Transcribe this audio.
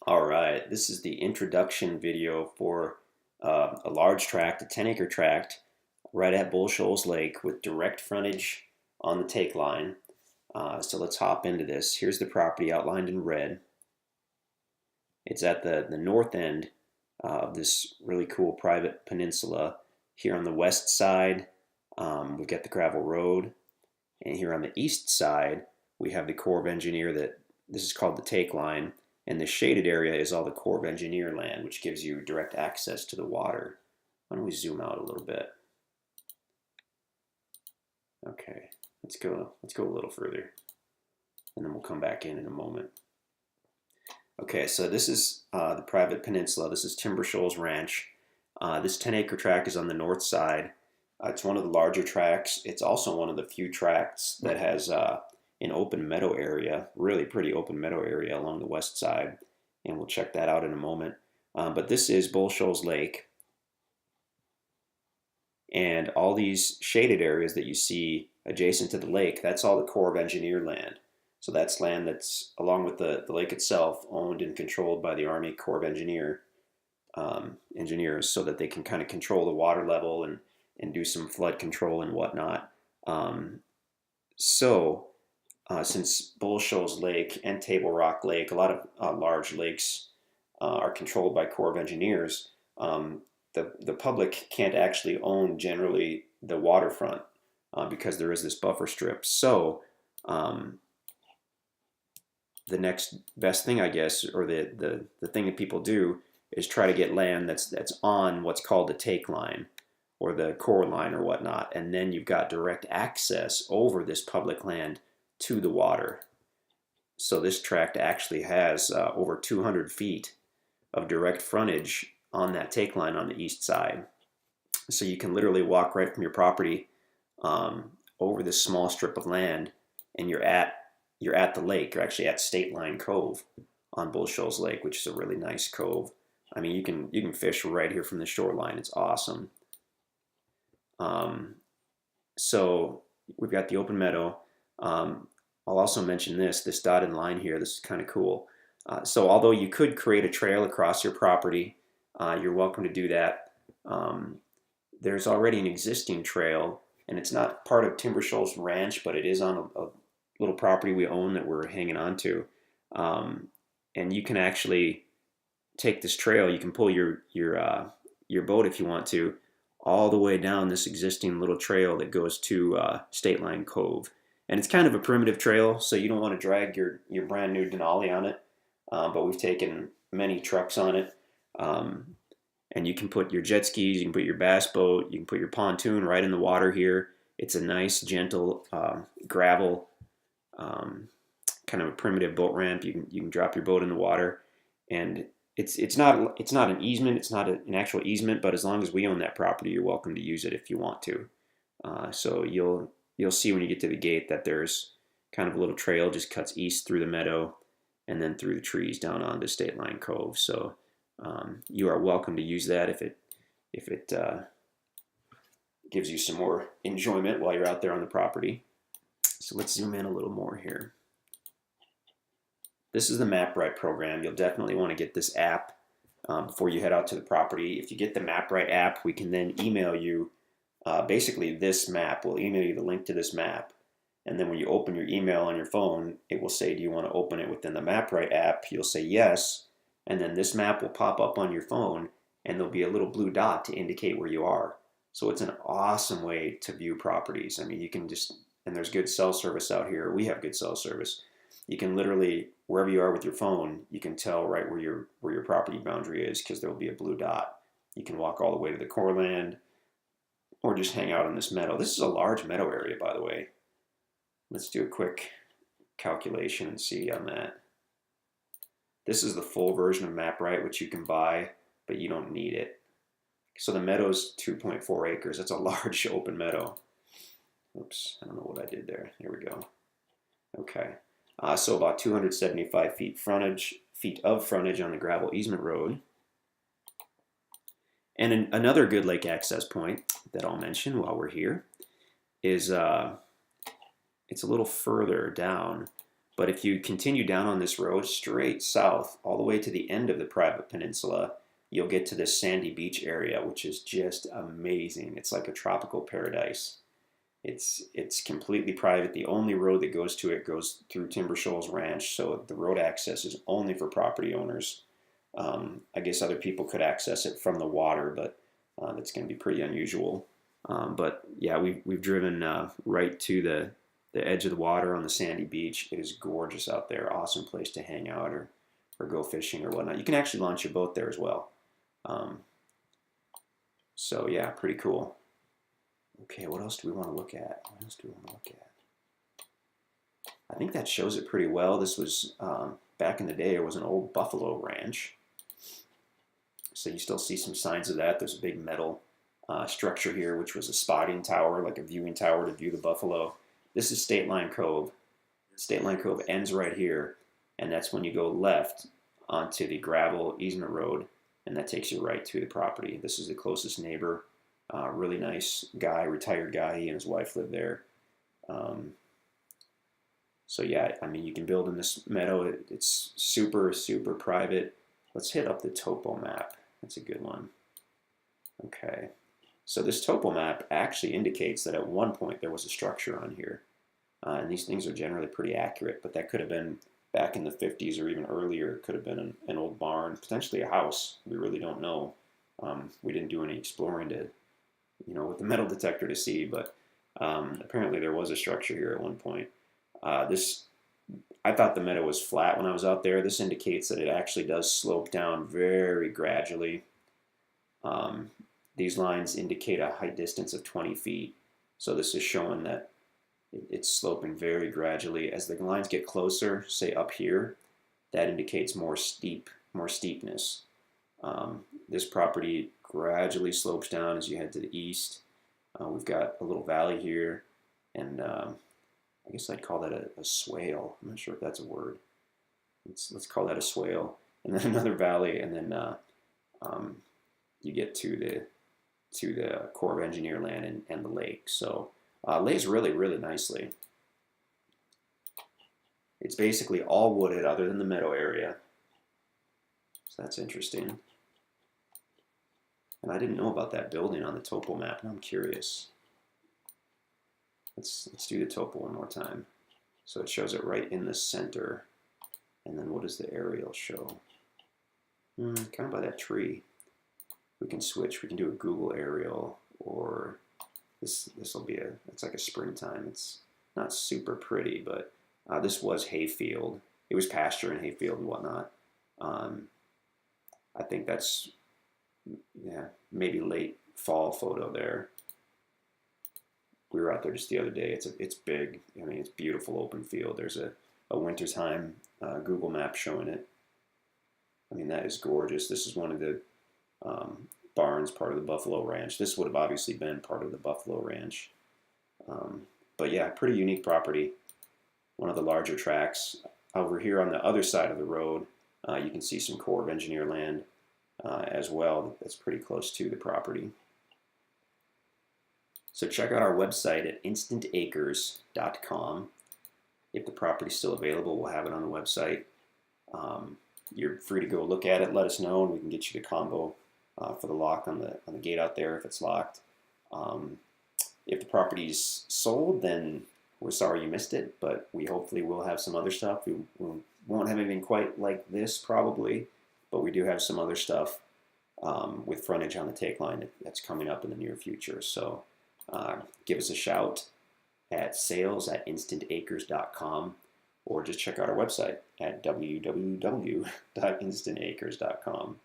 All right, this is the introduction video for a large tract, a 10-acre tract, right at Bull Shoals Lake with direct frontage on the take line. So let's hop into this. Here's the property outlined in red. It's at the north end of this really cool private peninsula. Here on the west side, we've got the gravel road, and here on the east side, we have the Corps of Engineer that this is called the take line. And the shaded area is all the Corps of Engineer land, which gives you direct access to the water. Why don't we zoom out a little bit? Okay, let's go a little further, and then we'll come back in a moment. Okay, so this is the private peninsula. This is Timber Shoals Ranch. This 10-acre tract is on the north side. It's one of the larger tracts. It's also one of the few tracts that has an open meadow area, really pretty open meadow area along the west side, and we'll check that out in a moment. But this is Bull Shoals Lake, and all these shaded areas that you see adjacent to the lake, that's all the Corps of Engineer land. So that's land that's, along with the lake itself, owned and controlled by the Army Corps of Engineers so that they can kind of control the water level and do some flood control and whatnot. Since Bull Shoals Lake and Table Rock Lake, a lot of large lakes are controlled by Corps of Engineers, the public can't actually own generally the waterfront because there is this buffer strip. So the next best thing, I guess, or the thing that people do is try to get land that's on what's called the take line or the core line or whatnot, and then you've got direct access over this public land to the water. So this tract actually has over 200 feet of direct frontage on that take line on the east side. So you can literally walk right from your property over this small strip of land, and you're at the lake. You're actually at State Line Cove on Bull Shoals Lake, which is a really nice cove. I mean, you can fish right here from the shoreline. It's awesome. So we've got the open meadow. I'll also mention this dotted line here. This is kind of cool. So although you could create a trail across your property, you're welcome to do that. There's already an existing trail, and it's not part of Timber Shoals Ranch, but it is on a little property we own that we're hanging on to. And you can actually take this trail. You can pull your boat if you want to, all the way down this existing little trail that goes to State Line Cove. And it's kind of a primitive trail, so you don't want to drag your brand new Denali on it. But we've taken many trucks on it. And you can put your jet skis, you can put your bass boat, you can put your pontoon right in the water here. It's a nice, gentle gravel, kind of a primitive boat ramp. You can drop your boat in the water, and it's not an easement. It's not an actual easement, but as long as we own that property, you're welcome to use it if you want to. So you'll see when you get to the gate that there's kind of a little trail just cuts east through the meadow and then through the trees down onto State Line Cove. So you are welcome to use that if it gives you some more enjoyment while you're out there on the property. So let's zoom in a little more here. This is the MapRight program. You'll definitely want to get this app before you head out to the property. If you get the MapRight app, we can then email you basically this map. We'll email you the link to this map. And then when you open your email on your phone, it will say, do you want to open it within the MapRight app? You'll say yes. And then this map will pop up on your phone, and there'll be a little blue dot to indicate where you are. So it's an awesome way to view properties. I mean, you can just, and there's good cell service out here. We have good cell service. You can literally, wherever you are with your phone, you can tell right where your property boundary is because there will be a blue dot. You can walk all the way to the core land or just hang out in this meadow. This is a large meadow area, by the way. Let's do a quick calculation and see on that. This is the full version of MapRight, which you can buy, but you don't need it. So the meadow's 2.4 acres. That's a large open meadow. Oops, I don't know what I did there. Here we go. Okay. So about 275 feet of frontage on the gravel easement road. And another good lake access point that I'll mention while we're here is it's a little further down. But if you continue down on this road straight south, all the way to the end of the private peninsula, you'll get to this sandy beach area, which is just amazing. It's like a tropical paradise. It's completely private. The only road that goes to it goes through Timber Shoals Ranch, so the road access is only for property owners. I guess other people could access it from the water, but that's going to be pretty unusual. But yeah, we've driven right to the edge of the water on the sandy beach. It is gorgeous out there. Awesome place to hang out or go fishing or whatnot. You can actually launch your boat there as well. So yeah, pretty cool. Okay, what else do we want to look at? What else do we want to look at? I think that shows it pretty well. This was, back in the day, it was an old buffalo ranch. So you still see some signs of that. There's a big metal structure here, which was a spotting tower, like a viewing tower to view the buffalo. This is State Line Cove. State Line Cove ends right here, and that's when you go left onto the gravel easement road, and that takes you right to the property. This is the closest neighbor. Really nice guy, retired guy. He and his wife live there. So yeah, I mean, you can build in this meadow. It's super, super private. Let's hit up the topo map. That's a good one. Okay. So this topo map actually indicates that at one point there was a structure on here. And these things are generally pretty accurate, but that could have been back in the 50s or even earlier. It could have been an old barn, potentially a house. We really don't know. We didn't do any exploring to, with the metal detector to see, but apparently there was a structure here at one point. I thought the meadow was flat when I was out there. This indicates that it actually does slope down very gradually. These lines indicate a height distance of 20 feet. So this is showing that it's sloping very gradually. As the lines get closer, say up here, that indicates more steepness. This property gradually slopes down as you head to the east. We've got a little valley here, and I guess I'd call that a swale. I'm not sure if that's a word. Let's call that a swale. And then another valley, and then you get to the Corps of Engineer land and the lake. So lays really, really nicely. It's basically all wooded other than the meadow area. So that's interesting. And I didn't know about that building on the topo map, and I'm curious. Let's do the topo one more time. So it shows it right in the center. And then what does the aerial show? Kind of by that tree. We can switch. We can do a Google aerial, or this will be it's like a springtime. It's not super pretty, but this was hayfield. It was pasture and hayfield and whatnot. I think that's, yeah, maybe late fall photo there. We were out there just the other day. It's big. I mean, it's beautiful open field. There's a wintertime Google map showing it. I mean, that is gorgeous. This is one of the barns, part of the Buffalo Ranch. This would have obviously been part of the Buffalo Ranch. But yeah, pretty unique property. One of the larger tracts. Over here on the other side of the road, you can see some Corps of Engineer land as well. That's pretty close to the property. So check out our website at InstantAcres.com. If the property's still available, we'll have it on the website. You're free to go look at it, let us know, and we can get you the combo for the lock on the gate out there if it's locked. If the property's sold, then we're sorry you missed it, but we hopefully will have some other stuff. We won't have anything quite like this probably, but we do have some other stuff with frontage on the take line that's coming up in the near future. So give us a shout at sales@instantacres.com, or just check out our website at www.instantacres.com.